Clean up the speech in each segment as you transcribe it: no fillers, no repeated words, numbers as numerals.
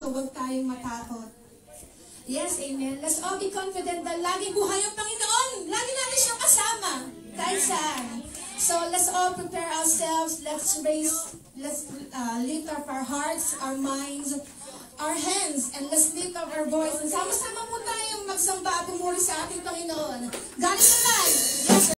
Huwag tayong matakot. Yes, amen. Let's all be confident na lagi buhay ang Panginoon. Lagi natin siyang kasama. Kahit saan. So, let's all prepare ourselves. Let's lift up our hearts, our minds, our hands, and let's lift up our voices. Sama-sama po tayong magsamba at pumuri sa ating Panginoon. Galing na live. Yes, sir.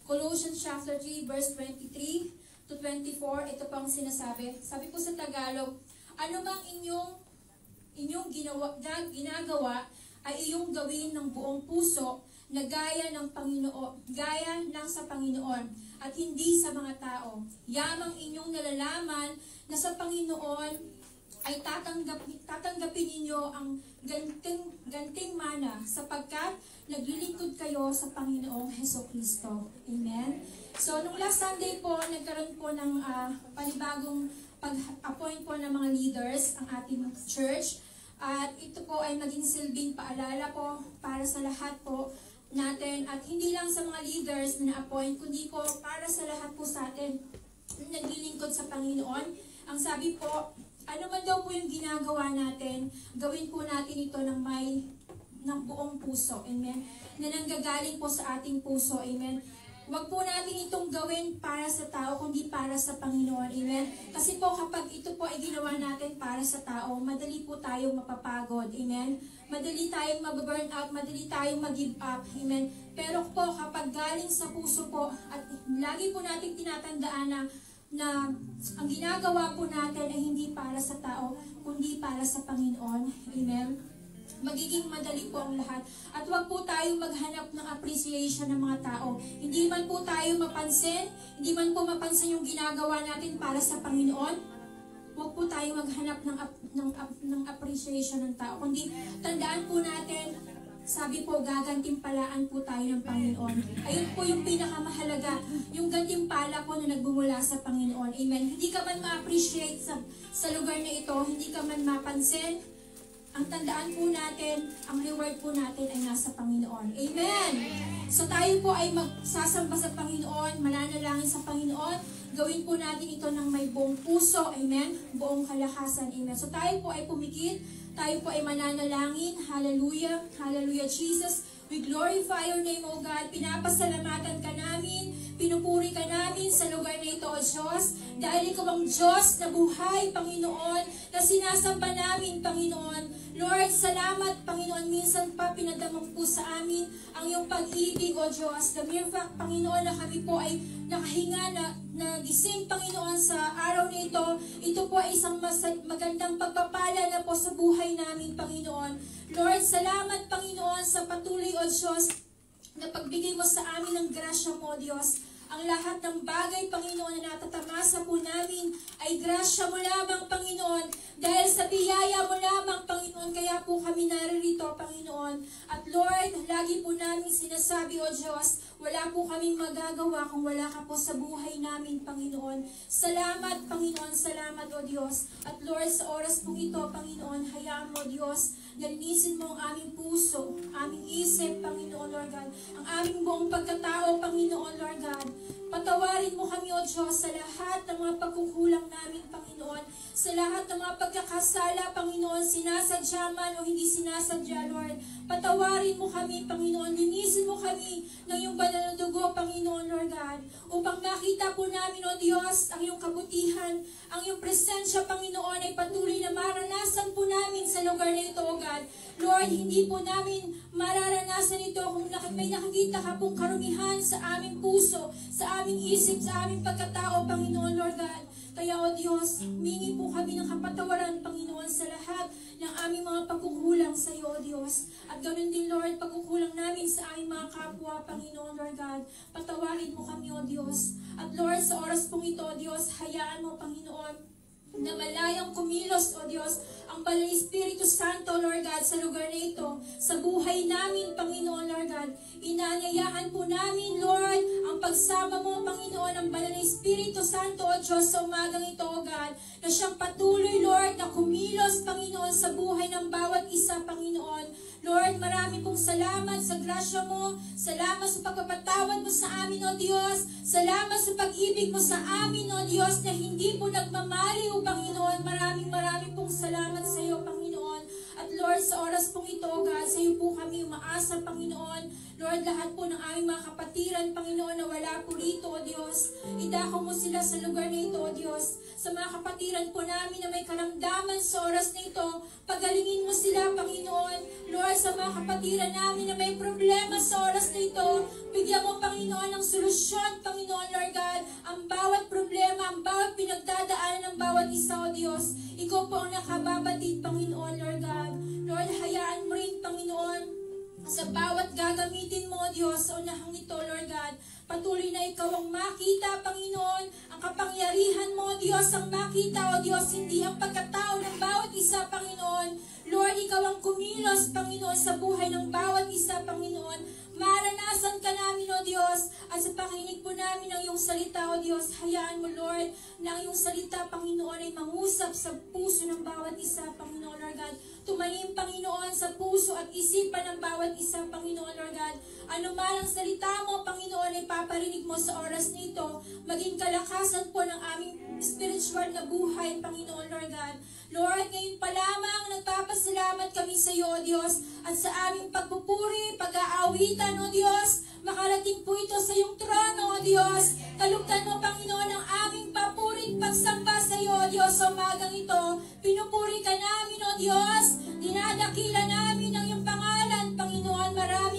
Colossians chapter 3 verse 23 to 24, ito pang sinasabi. Sabi po sa Tagalog, ano mang inyong ginagawa ay iyong gawin ng buong puso na gaya ng sa Panginoon at hindi sa mga tao. Yamang inyong nalalaman na sa Panginoon ay tatanggapin ninyo ang ganting mana sapagkat naglilingkod kayo sa Panginoong Hesukristo. Amen? So, nung last Sunday po, nagkaroon po ng panibagong pag-appoint po ng mga leaders ang ating church. At ito po ay maging silbing paalala po para sa lahat po natin. At hindi lang sa mga leaders na na-appoint, kundi po para sa lahat po sa atin na naglilingkod sa Panginoon. Ang sabi po, ano man daw po yung ginagawa natin, gawin po natin ito ng buong puso. Amen? Na nanggagaling po sa ating puso. Amen? Huwag po natin itong gawin para sa tao, kundi para sa Panginoon. Amen? Kasi po kapag ito po ay ginawa natin para sa tao, madali po tayong mapapagod. Amen? Madali tayong mababurn out, madali tayong mag-give up. Amen? Pero po kapag galing sa puso po, at lagi po natin tinatandaan na ang ginagawa po natin ay hindi para sa tao, kundi para sa Panginoon. Amen? Magiging madali po ang lahat. At huwag po tayong maghanap ng appreciation ng mga tao. Hindi man po tayo mapansin, hindi man po mapansin yung ginagawa natin para sa Panginoon, huwag po tayo maghanap ng appreciation ng tao. Kundi tandaan po natin, sabi po, gagantimpalaan po tayo ng Panginoon. Ayun po yung pinakamahalaga, yung gantimpala po na nagbumula sa Panginoon. Amen. Hindi ka man ma-appreciate sa lugar na ito, hindi ka man mapansin, ang tandaan po natin, ang reward po natin ay nasa Panginoon. Amen! So tayo po ay magsasamba sa Panginoon, mananalangin sa Panginoon, gawin po natin ito ng may buong puso, amen? Buong kalakasan, amen? So tayo po ay pumikit, tayo po ay mananalangin, hallelujah, hallelujah Jesus. We glorify your name, O God. Pinapasalamatan ka namin, pinupuri ka namin sa lugar na ito, O Diyos. Dahil ikaw ang Diyos na buhay, Panginoon, na sinasamba namin, Panginoon. Lord, salamat, Panginoon. Minsan pa pinadamang po sa amin ang iyong pag-ibig, O Diyos. The mere fact, Panginoon, na kami po ay nakahinga, na gising, Panginoon, sa araw na ito po ay isang magandang pagpapala na po sa buhay namin, Panginoon. Lord, salamat, Panginoon, sa patuloy, O Diyos, na pagbigay mo sa amin ng grasya mo, Diyos. Ang lahat ng bagay, Panginoon, na natatamasa po namin ay grasya mo lamang, Panginoon. Dahil sa biyaya mo lamang, Panginoon, kaya po kami naririto, Panginoon. At Lord, lagi po namin sinasabi, O Diyos, wala po kaming magagawa kung wala ka po sa buhay namin, Panginoon. Salamat, Panginoon, salamat, O Diyos. At Lord, sa oras po ito, Panginoon, hayaan mo, Diyos, galinisin mo ang aming puso, aming isip, Panginoon, Lord God. Ang aming buong pagkatao, Panginoon, Lord God. Patawarin mo kami, O Diyos, sa lahat ng mga pagkukulang namin, Panginoon. Sa lahat ng mga pagkakasala, Panginoon, sinasadya man o hindi sinasadya, Lord. Patawarin mo kami, Panginoon. Linisin mo kami ng iyong banal na dugo, Panginoon, Lord God. Upang makita po namin, O Diyos, ang iyong kabutihan, ang iyong presensya, Panginoon, ay patuloy na maranasan po namin sa lugar na ito, O God. Lord, hindi po namin mararanasan ito kung may nakikita ka pong karumihan sa aming puso, sa aming isip, sa aming pagkatao, Panginoon, Lord God. Kaya, O Diyos, humingi po kami ng kapatawaran, Panginoon, sa lahat ng aming mga pagkukulang sa iyo, O Diyos. At ganoon din, Lord, pagkukulang namin sa aming mga kapwa, Panginoon, Lord God. Patawarin mo kami, O Diyos. At Lord, sa oras pong ito, O Diyos, hayaan mo, Panginoon, na malayang kumilos, O Diyos, ang Banal Espiritu Santo, Lord God, sa lugar na ito, sa buhay namin, Panginoon, Lord God. Inaanyayahan po namin, Lord, ang pagsama mo, Panginoon, ang Banal Espiritu Santo, O Diyos, sa umagang ito, O God, na siyang patuloy, Lord, na kumilos, Panginoon, sa buhay ng bawat isa, Panginoon. Lord, marami pong salamat sa grasya mo, salamat sa pagpapatawad mo sa amin, O Diyos, salamat sa pag-ibig mo sa amin, O Diyos, na hindi po nagmamali, O Panginoon. Maraming pong salamat sa iyo, Panginoon. At Lord, sa oras pong ito, God, sa iyo po kami umaasa, Panginoon. Lord, lahat po ng aming mga kapatiran, Panginoon, na wala po rito, O Diyos. Idako mo sila sa lugar na ito, O Diyos. Sa mga kapatiran po namin na may karamdaman sa oras na ito, pagalingin mo sila, Panginoon. Lord, sa mga kapatiran namin na may problema sa oras na ito, bigyan mo, Panginoon, ng solusyon, Panginoon, Lord God. Ang bawat problema, ang bawat pinagdadaanan ng bawat isa, O Diyos. Ikaw po ang nakababatid, Panginoon, Lord God. Lord, hayaan mo rin, Panginoon, sa bawat gagamitin mo, O Diyos, sa unahang nito, Lord God. Patuloy na ikaw ang makita, Panginoon, ang kapangyarihan mo, O Diyos, ang makita, O Diyos, hindi ang pagkatao ng bawat isa, Panginoon. Lord, ikaw ang kumilos, Panginoon, sa buhay ng bawat isa, Panginoon. Maranasan ka namin, O Diyos, at sa pakinig po namin ng iyong salita, O Diyos, hayaan mo, Lord, na ang iyong salita, Panginoon, ay mangusap sa puso ng bawat isa, Panginoon, Lord God. Tumanim, Panginoon, sa puso at isipan ng bawat isa, Panginoon, Lord God. Ano man ang salita mo, Panginoon, ay paparinig mo sa oras nito, maging kalakasan po ng aming spiritual na buhay, Panginoon, Lord God. Lord, ngayon pa lamang nagpapasalamat kami sa iyo, O Diyos, at sa aming pagpupuri, pag-aawitan, O Diyos, Makarating po ito sa iyong trono, O Diyos. Kalugtan mo, Panginoon, ang aming papurit pagsamba sa iyo, O Diyos, sa umagang ito. Pinupuri ka namin, O Diyos. Dinadakila namin ang iyong pangalan, Panginoon.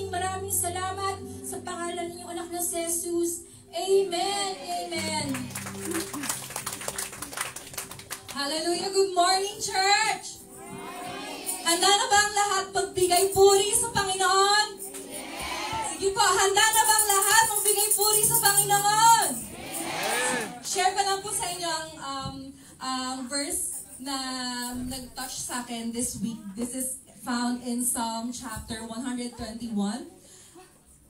Maraming salamat sa pangalan ng iyong anak na si Jesus. Amen. Amen. Hallelujah. Good morning, church! Handa na ba ang lahat magbigay puri sa Panginoon? Sige po, handa na ba ang lahat magbigay puri sa Panginoon? Share ko lang po sa inyo ang verse na nag-touch sa akin this week. This is found in Psalm chapter 121.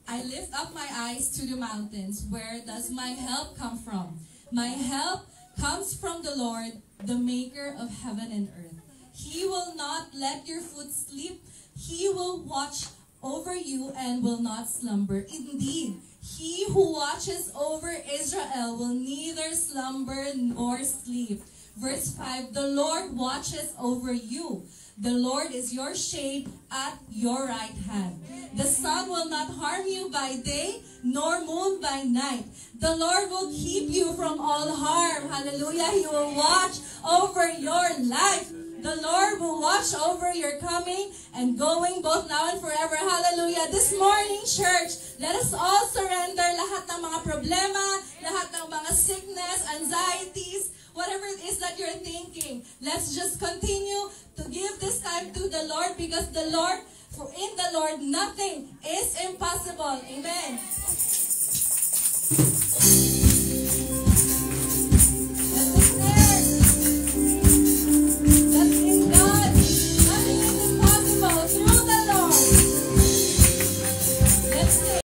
I lift up my eyes to the mountains. Where does my help come from? My help comes from the Lord, the maker of heaven and earth. He will not let your foot sleep. He will watch over you and will not slumber. Indeed, he who watches over Israel will neither slumber nor sleep. Verse 5, the Lord watches over you. The Lord is your shade at your right hand. The sun will not harm you by day, nor moon by night. The Lord will keep you from all harm. Hallelujah. He will watch over your life. The Lord will watch over your coming and going both now and forever. Hallelujah. This morning, church, let us all surrender lahat ng mga problema, lahat ng mga sickness, anxieties, whatever it is that you're thinking. Let's just continue to give this time to the Lord, because the Lord, for in the Lord, nothing is impossible. Amen. Let's declare that in God, nothing is impossible through the Lord. Let's say,